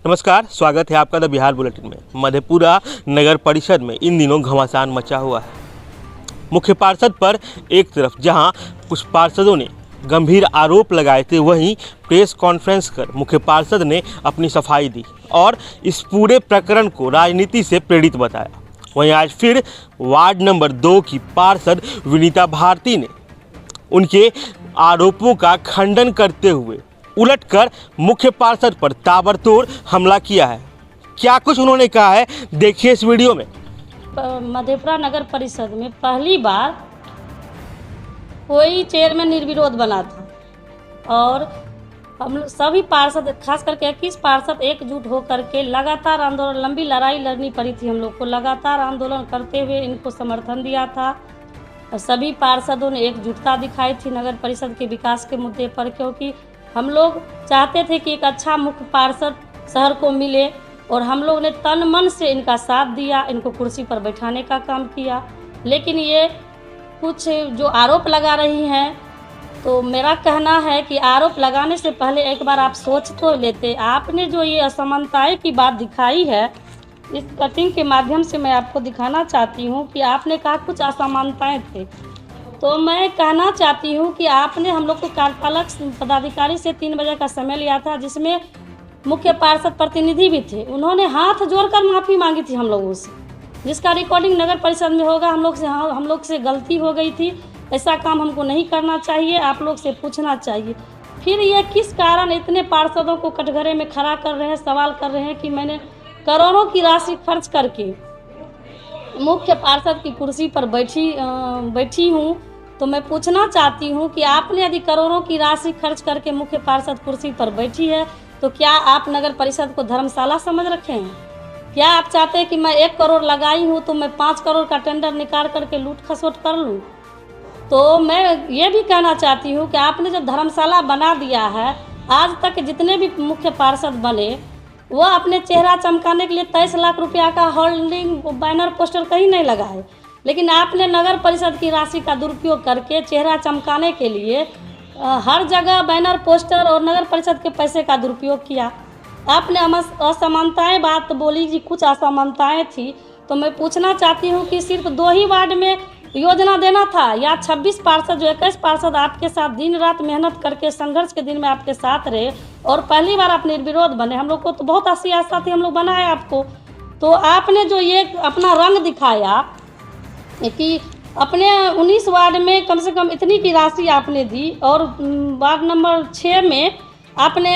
नमस्कार, स्वागत है आपका द बिहार बुलेटिन में। मधेपुरा नगर परिषद में इन दिनों घमासान मचा हुआ है। मुख्य पार्षद पर एक तरफ जहां कुछ पार्षदों ने गंभीर आरोप लगाए थे, वहीं प्रेस कॉन्फ्रेंस कर मुख्य पार्षद ने अपनी सफाई दी और इस पूरे प्रकरण को राजनीति से प्रेरित बताया। वहीं आज फिर वार्ड नंबर 2 की पार्षद विनीता भारती ने उनके आरोपों का खंडन करते हुए उलटकर मुख्य पार्षद पर ताबड़तोड़ हमला किया है। क्या कुछ उन्होंने कहा है, देखिए इस वीडियो में। मधेपुरा नगर परिषद में पहली बार कोई चेयरमैन निर्विरोध बना था और हम सभी पार्षद, खास करके 21 पार्षद एकजुट होकर के लगातार आंदोलन, लंबी लड़ाई लड़नी पड़ी थी हम लोग को। लगातार आंदोलन करते हुए इनको समर्थन दिया था और सभी पार्षदों ने एकजुटता दिखाई थी नगर परिषद के विकास के मुद्दे पर, क्योंकि हम लोग चाहते थे कि एक अच्छा मुख्य पार्षद शहर को मिले और हम लोग ने तन मन से इनका साथ दिया, इनको कुर्सी पर बैठाने का काम किया। लेकिन ये कुछ जो आरोप लगा रही हैं, तो मेरा कहना है कि आरोप लगाने से पहले एक बार आप सोच तो लेते। आपने जो ये असमानताएं की बात दिखाई है, इस कटिंग के माध्यम से मैं आपको दिखाना चाहती हूँ कि आपने कहा कुछ असमानताएं थे, तो मैं कहना चाहती हूँ कि आपने हम लोग को कार्यपालक पदाधिकारी से 3 बजे का समय लिया था, जिसमें मुख्य पार्षद प्रतिनिधि भी थे। उन्होंने हाथ जोड़कर माफ़ी मांगी थी हम लोगों से, जिसका रिकॉर्डिंग नगर परिषद में होगा। हम लोग से गलती हो गई थी, ऐसा काम हमको नहीं करना चाहिए, आप लोग से पूछना चाहिए। फिर ये किस कारण इतने पार्षदों को कटघरे में खड़ा कर रहे हैं, सवाल कर रहे हैं कि मैंने करोड़ों की राशि खर्च करके मुख्य पार्षद की कुर्सी पर बैठी हूँ। तो मैं पूछना चाहती हूँ कि आपने यदि करोड़ों की राशि खर्च करके मुख्य पार्षद कुर्सी पर बैठी है, तो क्या आप नगर परिषद को धर्मशाला समझ रखे हैं? क्या आप चाहते हैं कि मैं 1 करोड़ लगाई हूँ तो मैं 5 करोड़ का टेंडर निकाल करके लूट खसोट कर लूँ? तो मैं ये भी कहना चाहती हूँ कि आपने जो धर्मशाला बना दिया है, आज तक जितने भी मुख्य पार्षद बने, वह अपने चेहरा चमकाने के लिए 23 लाख रुपया का होल्डिंग बैनर पोस्टर कहीं नहीं लगाए, लेकिन आपने नगर परिषद की राशि का दुरुपयोग करके चेहरा चमकाने के लिए हर जगह बैनर पोस्टर और नगर परिषद के पैसे का दुरुपयोग किया। आपने असमानताएं बात बोली कि कुछ असमानताएं थी, तो मैं पूछना चाहती हूँ कि सिर्फ 2 ही वार्ड में योजना देना था या 26 पार्षद, जो 21 पार्षद आपके साथ दिन रात मेहनत करके संघर्ष के दिन में आपके साथ रहे और पहली बार आप निर्विरोध बने। हम लोग को तो बहुत आशी आशा थी, हम लोग बनाए आपको। तो आपने जो ये अपना रंग दिखाया कि अपने 19 वार्ड में कम से कम इतनी की राशि आपने दी और वार्ड नंबर 6 में आपने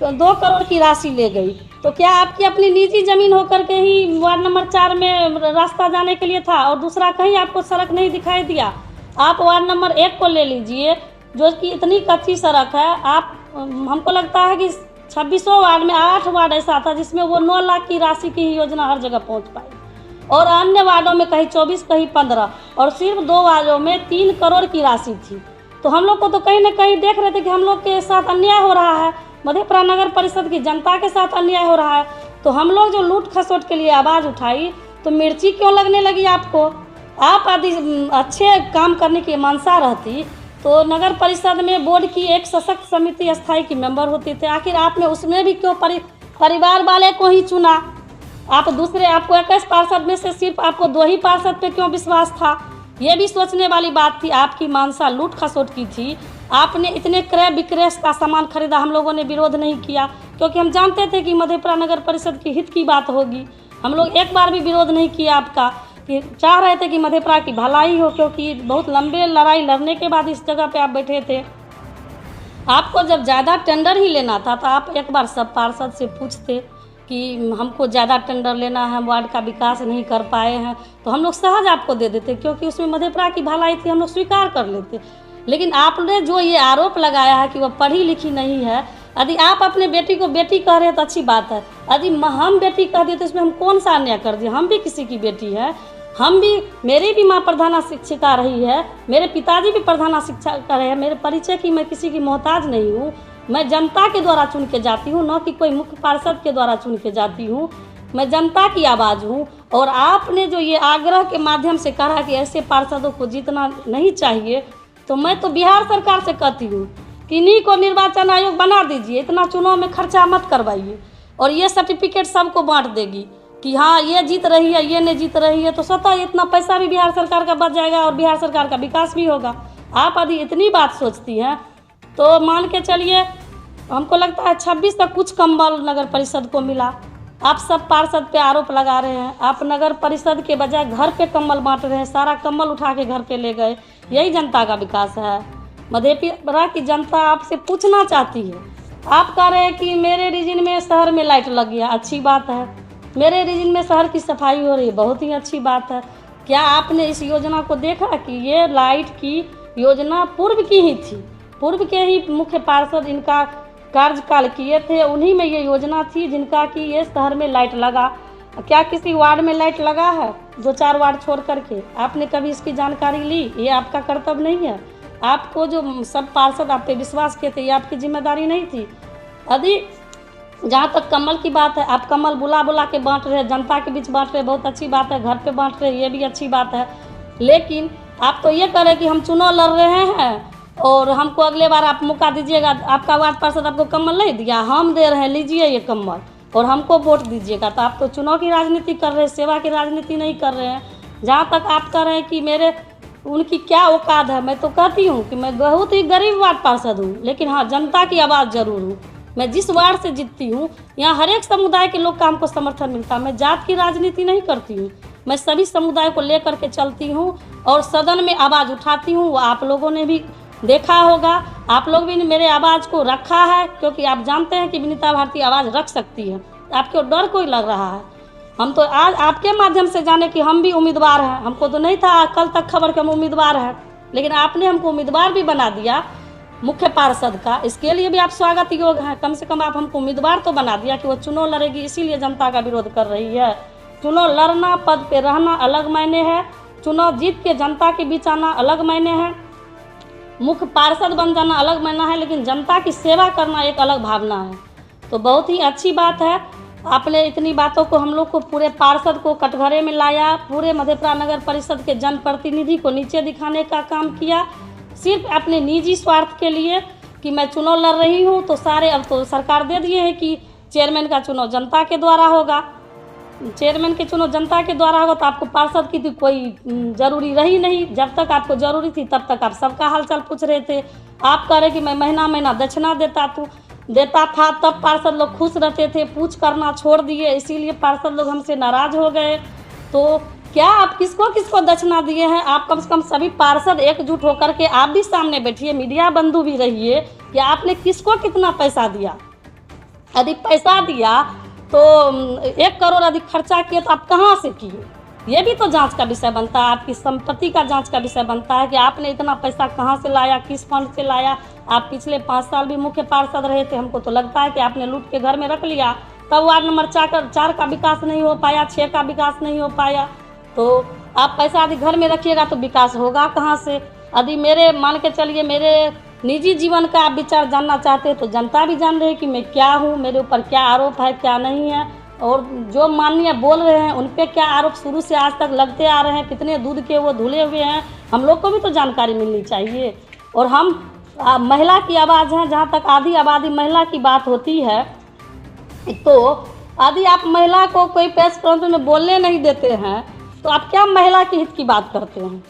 2 करोड़ की राशि ले गई, तो क्या आपकी अपनी निजी ज़मीन होकर के ही वार्ड नंबर 4 में रास्ता जाने के लिए था और दूसरा कहीं आपको सड़क नहीं दिखाई दिया? आप वार्ड नंबर 1 को ले लीजिए, जो कि इतनी कच्ची सड़क है। आप हमको लगता है कि 26 वार्ड में 8 वार्ड ऐसा था जिसमें वो 9 लाख की राशि की ही योजना हर जगह पहुँच पाई, और अन्य वार्डों में कहीं 24, कहीं 15, और सिर्फ 2 वार्डों में 3 करोड़ की राशि थी। तो हम लोग को तो कहीं ना कहीं देख रहे थे कि हम लोग के साथ अन्याय हो रहा है, मधेपुरा नगर परिषद की जनता के साथ अन्याय हो रहा है। तो हम लोग जो लूट खसोट के लिए आवाज़ उठाई, तो मिर्ची क्यों लगने लगी आपको? आप यदि अच्छे काम करने की मंशा रहती तो नगर परिषद में बोर्ड की एक सशक्त समिति स्थायी की मेंबर होते थे। आखिर आपने उसमें भी क्यों परिवार वाले को ही चुना? आप आपको 21 पार्षद में से सिर्फ आपको 2 ही पार्षद पे क्यों विश्वास था? ये भी सोचने वाली बात थी। आपकी मानसा लूट खसोट की थी। आपने इतने क्रय विक्रय का सामान खरीदा, हम लोगों ने विरोध नहीं किया, क्योंकि हम जानते थे कि मधेपुरा नगर परिषद के हित की बात होगी। हम लोग एक बार भी विरोध नहीं किया आपका, कि चाह रहे थे कि मधेपुरा की भलाई हो, क्योंकि बहुत लंबे लड़ाई लड़ने के बाद इस जगह पे आप बैठे थे। आपको जब ज़्यादा टेंडर ही लेना था तो आप एक बार सब पार्षद से पूछते कि हमको ज़्यादा टेंडर लेना है, हम वार्ड का विकास नहीं कर पाए हैं, तो हम लोग सहज आपको दे देते, क्योंकि उसमें मधेपुरा की भलाई थी, हम लोग स्वीकार कर लेते। लेकिन आपने जो ये आरोप लगाया है कि वह पढ़ी लिखी नहीं है, यदि आप अपने बेटी को बेटी कह रहे हैं तो अच्छी बात है, यदि हम बेटी कह दिए तो इसमें हम कौन सा अन्याय कर दिए? हम भी किसी की बेटी है, मेरी भी माँ प्रधाना शिक्षिका रही है, मेरे पिताजी भी प्रधाना शिक्षक रहे हैं। मेरे परिचय की मैं किसी की मोहताज नहीं हूँ। मैं जनता के द्वारा चुन के जाती हूँ, न कि कोई मुख्य पार्षद के द्वारा चुन के जाती हूँ। मैं जनता की आवाज़ हूँ। और आपने जो ये आग्रह के माध्यम से कहा कि ऐसे पार्षदों को जीतना नहीं चाहिए, तो मैं तो बिहार सरकार से कहती हूँ कि इन्हीं को निर्वाचन आयोग बना दीजिए, इतना चुनाव में खर्चा मत करवाइए। और ये सर्टिफिकेट सबको बांट देगी कि हाँ ये जीत रही है, ये नहीं जीत रही है, तो स्वतः इतना पैसा भी बिहार सरकार का बच जाएगा और बिहार सरकार का विकास भी होगा। आप यदि इतनी बात सोचती हैं तो मान के चलिए, हमको लगता है 26 तक कुछ कंबल नगर परिषद को मिला। आप सब पार्षद पे आरोप लगा रहे हैं, आप नगर परिषद के बजाय घर पे कंबल बांट रहे हैं, सारा कंबल उठा के घर पे ले गए। यही जनता का विकास है। मधेपुरा की जनता आपसे पूछना चाहती है। आप कह रहे हैं कि मेरे रीजन में शहर में लाइट लग गया, अच्छी बात है। मेरे रीजन में शहर की सफाई हो रही है, बहुत ही अच्छी बात है। क्या आपने इस योजना को देखा कि ये लाइट की योजना पूर्व की ही थी? पूर्व के ही मुख्य पार्षद इनका कार्यकाल किए थे, उन्हीं में ये योजना थी जिनका कि ये शहर में लाइट लगा। क्या किसी वार्ड में लाइट लगा है? 2-4 वार्ड छोड़ करके आपने कभी इसकी जानकारी ली? ये आपका कर्तव्य नहीं है? आपको जो सब पार्षद आप पे विश्वास किए थे, ये आपकी जिम्मेदारी नहीं थी? यदि जहाँ तक कमल की बात है, आप कमल बुला बुला के बांट रहे हैं, जनता के बीच बांट रहे हैं, बहुत अच्छी बात है। घर पे बांट रहे हैं, ये भी अच्छी बात है। लेकिन आप तो ये कह रहे हैं कि हम चुनाव लड़ रहे हैं और हमको अगले बार आप मौका दीजिएगा। आपका वार्ड पार्षद आपको कम्बल नहीं दिया, हम दे रहे हैं, लीजिए ये कम्बल और हमको वोट दीजिएगा। तो आप तो चुनाव की राजनीति कर रहे हैं, सेवा की राजनीति नहीं कर रहे हैं। जहाँ तक आप कह रहे हैं कि मेरे उनकी क्या औकात है, मैं तो कहती हूँ कि मैं बहुत ही गरीब वार्ड पार्षद हूँ, लेकिन हाँ जनता की आवाज़ जरूर हूँ। मैं जिस वार्ड से जीतती हूँ यहाँ हर एक समुदाय के लोग का हमको समर्थन मिलता है। मैं जात की राजनीति नहीं करती हूँ, मैं सभी समुदाय को लेकर के चलती हूँ और सदन में आवाज़ उठाती हूँ। वो आप लोगों ने भी देखा होगा, आप लोग भी मेरे आवाज़ को रखा है, क्योंकि आप जानते हैं कि विनीता भारती आवाज़ रख सकती है। आपको डर कोई लग रहा है? हम तो आज आपके माध्यम से जाने कि हम भी उम्मीदवार हैं। हमको तो नहीं था कल तक खबर कि हम उम्मीदवार हैं, लेकिन आपने हमको उम्मीदवार भी बना दिया मुख्य पार्षद का। इसके लिए भी आप स्वागत योग्य हैं। कम से कम आप हमको उम्मीदवार तो बना दिया कि वो चुनाव लड़ेगी, इसीलिए जनता का विरोध कर रही है। चुनाव लड़ना, पद पे रहना अलग मायने है, चुनाव जीत के जनता के बीच आना अलग मायने है, मुख्य पार्षद बन जाना अलग मायना है, लेकिन जनता की सेवा करना एक अलग भावना है। तो बहुत ही अच्छी बात है, आपने इतनी बातों को हम लोग को, पूरे पार्षद को कटघरे में लाया, पूरे मधेपुरा नगर परिषद के जनप्रतिनिधि को नीचे दिखाने का काम किया, सिर्फ अपने निजी स्वार्थ के लिए कि मैं चुनाव लड़ रही हूँ। तो सारे अब तो सरकार दे दिए हैं कि चेयरमैन का चुनाव जनता के द्वारा होगा, चेयरमैन के चुनाव जनता के द्वारा होगा। तो आपको पार्षद की तो कोई जरूरी रही नहीं। जब तक आपको जरूरी थी तब तक आप सबका हालचाल पूछ रहे थे। आप कह रहे कि मैं महीना महीना दक्षिणा देता था, तब पार्षद लोग खुश रहते थे। पूछ करना छोड़ दिए, इसीलिए पार्षद लोग हमसे नाराज हो गए। तो क्या आप किसको किसको दक्षिणा दिए हैं? आप कम से कम सभी पार्षद एकजुट होकर के आप भी सामने बैठिए, मीडिया बंधु भी रहिए कि आपने किसको कितना पैसा दिया। यदि पैसा दिया तो 1 करोड़ अधिक खर्चा किए तो आप कहाँ से किए? ये भी तो जांच का विषय बनता है, आपकी संपत्ति का जांच का विषय बनता है कि आपने इतना पैसा कहाँ से लाया, किस फंड से लाया। आप पिछले 5 साल भी मुख्य पार्षद रहे थे, हमको तो लगता है कि आपने लूट के घर में रख लिया, तब वार्ड नंबर 4 का विकास नहीं हो पाया, 6 का विकास नहीं हो पाया। तो आप पैसा यदि घर में रखिएगा तो विकास होगा कहाँ से? यदि मेरे मान के चलिए मेरे निजी जीवन का आप विचार जानना चाहते हैं तो जनता भी जान रही है कि मैं क्या हूँ, मेरे ऊपर क्या आरोप है क्या नहीं है, और जो माननीय बोल रहे हैं उन पे क्या आरोप शुरू से आज तक लगते आ रहे हैं, कितने दूध के वो धुले हुए हैं, हम लोग को भी तो जानकारी मिलनी चाहिए। और हम महिला की आवाज़ हैं, जहाँ तक आधी आबादी महिला की बात होती है, तो यदि आप महिला को कोई प्रेस कॉन्फ्रेंस में बोलने नहीं देते हैं तो आप क्या महिला के हित की बात करते हैं?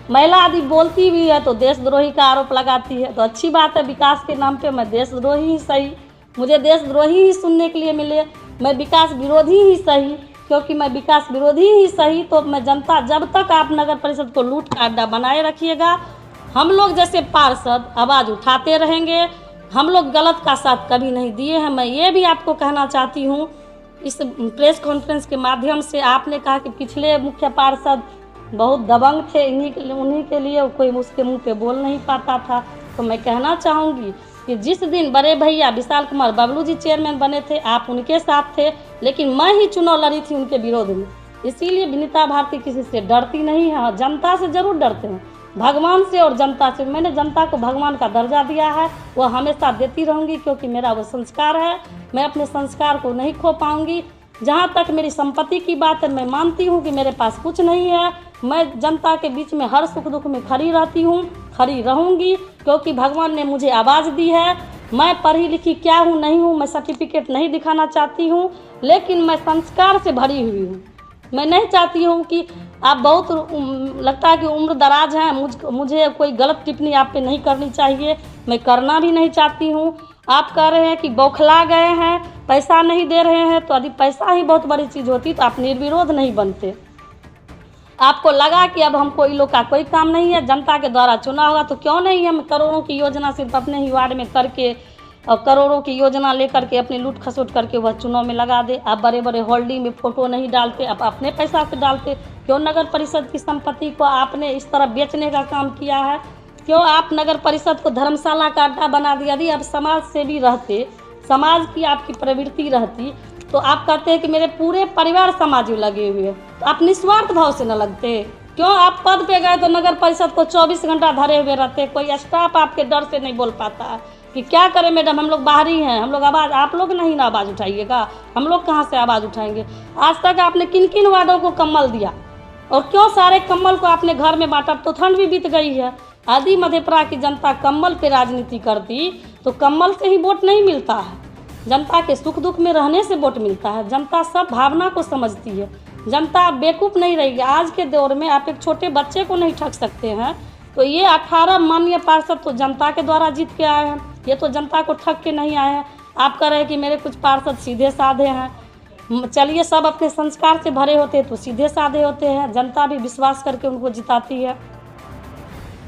महिला यदि बोलती भी है तो देशद्रोही का आरोप लगाती है। तो अच्छी बात है, विकास के नाम पे मैं देशद्रोही ही सही, मुझे देशद्रोही ही सुनने के लिए मिले, मैं विकास विरोधी ही सही, क्योंकि मैं विकास विरोधी ही सही। तो मैं जनता, जब तक आप नगर परिषद को लूट का अड्डा बनाए रखिएगा, हम लोग जैसे पार्षद आवाज़ उठाते रहेंगे। हम लोग गलत का साथ कभी नहीं दिए हैं। मैं ये भी आपको कहना चाहती हूँ इस प्रेस कॉन्फ्रेंस के माध्यम से, आपने कहा कि पिछले मुख्य पार्षद बहुत दबंग थे, उन्हीं के लिए कोई उसके मुंह पे बोल नहीं पाता था। तो मैं कहना चाहूँगी कि जिस दिन बड़े भैया विशाल कुमार बबलू जी चेयरमैन बने थे, आप उनके साथ थे, लेकिन मैं ही चुनाव लड़ी थी उनके विरोध में। इसीलिए विनीता भारती किसी से डरती नहीं है। जनता से जरूर डरते हैं, भगवान से और जनता से। मैंने जनता को भगवान का दर्जा दिया है, वो हमेशा देती रहूँगी, क्योंकि मेरा वो संस्कार है। मैं अपने संस्कार को नहीं खो पाऊँगी। जहाँ तक मेरी संपत्ति की बात है, मैं मानती हूँ कि मेरे पास कुछ नहीं है। मैं जनता के बीच में हर सुख दुख में खड़ी रहती हूँ, खड़ी रहूँगी, क्योंकि भगवान ने मुझे आवाज़ दी है। मैं पढ़ी लिखी क्या हूँ नहीं हूँ, मैं सर्टिफिकेट नहीं दिखाना चाहती हूँ, लेकिन मैं संस्कार से भरी हुई हूँ। मैं नहीं चाहती हूँ कि आप बहुत लगता है कि उम्र दराज है, मुझे कोई गलत टिप्पणी आप पे नहीं करनी चाहिए, मैं करना भी नहीं चाहती हूँ। आप कह रहे हैं कि बौखला गए हैं, पैसा नहीं दे रहे हैं, तो यदि पैसा ही बहुत बड़ी चीज़ होती तो आप निर्विरोध नहीं बनते। आपको लगा कि अब हमको इन लोग का कोई काम नहीं है, जनता के द्वारा चुना होगा, तो क्यों नहीं हम करोड़ों की योजना सिर्फ अपने ही वार्ड में करके और करोड़ों की योजना लेकर के अपनी लूट खसोट करके वह चुनाव में लगा दे। आप बड़े बड़े होल्डिंग में फ़ोटो नहीं डालते, आप अपने पैसा से डालते। क्यों नगर परिषद की संपत्ति को आपने इस तरह बेचने का काम किया है? क्यों आप नगर परिषद को धर्मशाला का अड्डा बना दिया? यदि आप समाज से भी रहते, समाज की आपकी प्रवृत्ति रहती, तो आप कहते हैं कि मेरे पूरे परिवार समाज में लगे हुए हैं, तो आप निस्वार्थ भाव से न लगते? क्यों आप पद पे गए तो नगर परिषद को 24 घंटा धरे हुए रहते? कोई स्टाफ आपके डर से नहीं बोल पाता है कि क्या करें मैडम, हम लोग बाहरी हैं, हम लोग आवाज़, आप लोग नहीं ना आवाज़ उठाइएगा, हम लोग कहाँ से आवाज़ उठाएंगे? आज तक आपने किन किन वार्डों को कम्बल दिया, और क्यों सारे कम्बल को आपने घर में बांटा? तो ठंड भी बीत गई है। आदि मधेपुरा की जनता कम्बल पे राजनीति करती तो कम्बल से ही वोट नहीं मिलता है। जनता के सुख दुख में रहने से वोट मिलता है। जनता सब भावना को समझती है। जनता बेवकूफ़ नहीं रहेगी। आज के दौर में आप एक छोटे बच्चे को नहीं ठग सकते हैं, तो ये 18 माननीय पार्षद तो जनता के द्वारा जीत के आए हैं, ये तो जनता को ठग के नहीं आए हैं। आप कह रहे हैं कि मेरे कुछ पार्षद सीधे साधे हैं। चलिए, सब अपने संस्कार से भरे होते हैं तो सीधे साधे होते हैं, जनता भी विश्वास करके उनको जिताती है।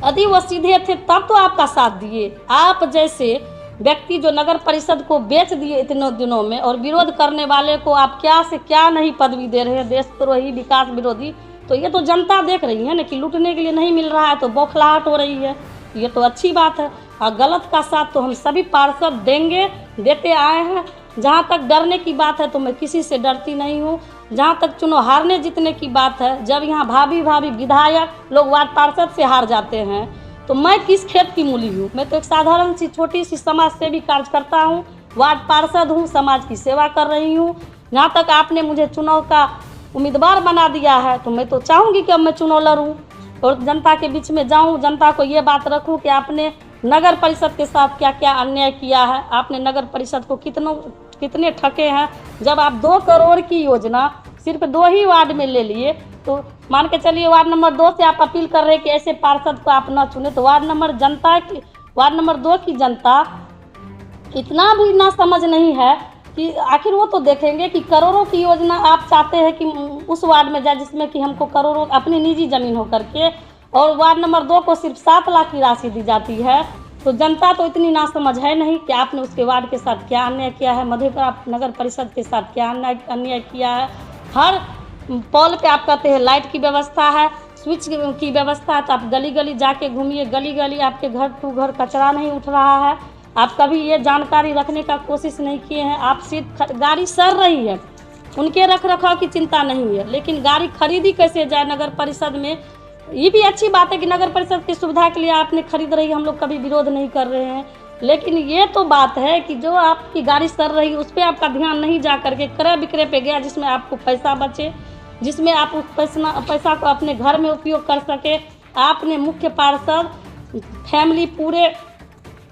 यदि वो सीधे थे तब तो आपका साथ दिए। आप जैसे व्यक्ति जो नगर परिषद को बेच दिए इतने दिनों में, और विरोध करने वाले को आप क्या से क्या नहीं पदवी दे रहे हैं, देशद्रोही, विकास विरोधी, तो ये तो जनता देख रही है ना कि लूटने के लिए नहीं मिल रहा है तो बौखलाहट हो रही है। ये तो अच्छी बात है। और गलत का साथ तो हम सभी पार्षद देंगे, देते आए हैं। जहाँ तक डरने की बात है तो मैं किसी से डरती नहीं हूँ। जहाँ तक चुनाव हारने जीतने की बात है, जब यहाँ भाभी विधायक लोग वार्ड पार्षद से हार जाते हैं, तो मैं किस खेत की मूली हूँ? मैं तो एक साधारण सी छोटी सी समाज सेवी कार्यकर्ता हूँ, वार्ड पार्षद हूँ, समाज की सेवा कर रही हूँ। जहाँ तक आपने मुझे चुनाव का उम्मीदवार बना दिया है, तो मैं तो चाहूँगी कि अब मैं चुनाव लड़ूँ और जनता के बीच में जाऊँ, जनता को ये बात रखूँ कि आपने नगर परिषद के साथ क्या क्या अन्याय किया है, आपने नगर परिषद को कितने ठगे हैं। जब आप 2 करोड़ की योजना सिर्फ 2 ही वार्ड में ले लिए, तो मान के चलिए वार्ड नंबर 2 से आप अपील कर रहे हैं कि ऐसे पार्षद को आप न चुने, तो वार्ड नंबर 2 की जनता इतना भी ना समझ नहीं है कि आखिर वो तो देखेंगे कि करोड़ों की योजना आप चाहते हैं कि उस वार्ड में जाए जिसमें कि हमको करोड़ों अपनी निजी ज़मीन हो करके, और वार्ड नंबर 2 को सिर्फ 7 लाख की राशि दी जाती है। तो जनता तो इतनी नासमझ है नहीं कि आपने उसके वार्ड के साथ क्या अन्याय किया है, मधेपुरा नगर परिषद के साथ क्या अन्याय किया है। हर पोल पे आप कहते हैं लाइट की व्यवस्था है, स्विच की व्यवस्था है, तो आप गली गली जाके घूमिए, गली गली आपके घर टू घर कचरा नहीं उठ रहा है। आप कभी ये जानकारी रखने का कोशिश नहीं किए हैं। आप सिर्फ गाड़ी सर रही है, उनके रख रखाव की चिंता नहीं है, लेकिन गाड़ी खरीदी कैसे जाए नगर परिषद में, ये भी अच्छी बात है कि नगर परिषद की सुविधा के लिए आपने खरीद रही है, हम लोग कभी विरोध नहीं कर रहे हैं। लेकिन ये तो बात है कि जो आपकी गाड़ी सर रही उस पर आपका ध्यान नहीं जा करके क्रय विक्रय पे गया, जिसमें आपको पैसा बचे, जिसमें आप उस पैसा को अपने घर में उपयोग कर सके। आपने मुख्य पार्षद फैमिली, पूरे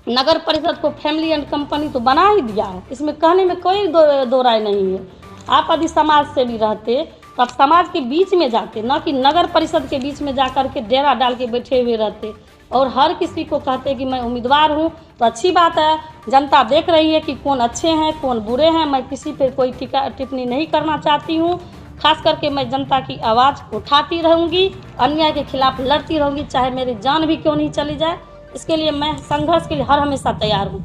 नगर परिषद को फैमिली एंड कंपनी तो बना ही दिया है, इसमें कहने में कोई दो राय नहीं है। आप यदि समाज से भी रहते तो आप समाज के बीच में जाते, न कि नगर परिषद के बीच में जा कर के डेरा डाल के बैठे हुए रहते और हर किसी को कहते कि मैं उम्मीदवार हूँ। तो अच्छी बात है, जनता देख रही है कि कौन अच्छे हैं कौन बुरे हैं। मैं किसी पे कोई टिप्पणी नहीं करना चाहती हूँ। खास करके मैं जनता की आवाज़ उठाती रहूँगी, अन्याय के खिलाफ लड़ती रहूँगी, चाहे मेरी जान भी क्यों नहीं चली जाए। इसके लिए मैं संघर्ष के लिए हर हमेशा तैयार हूँ।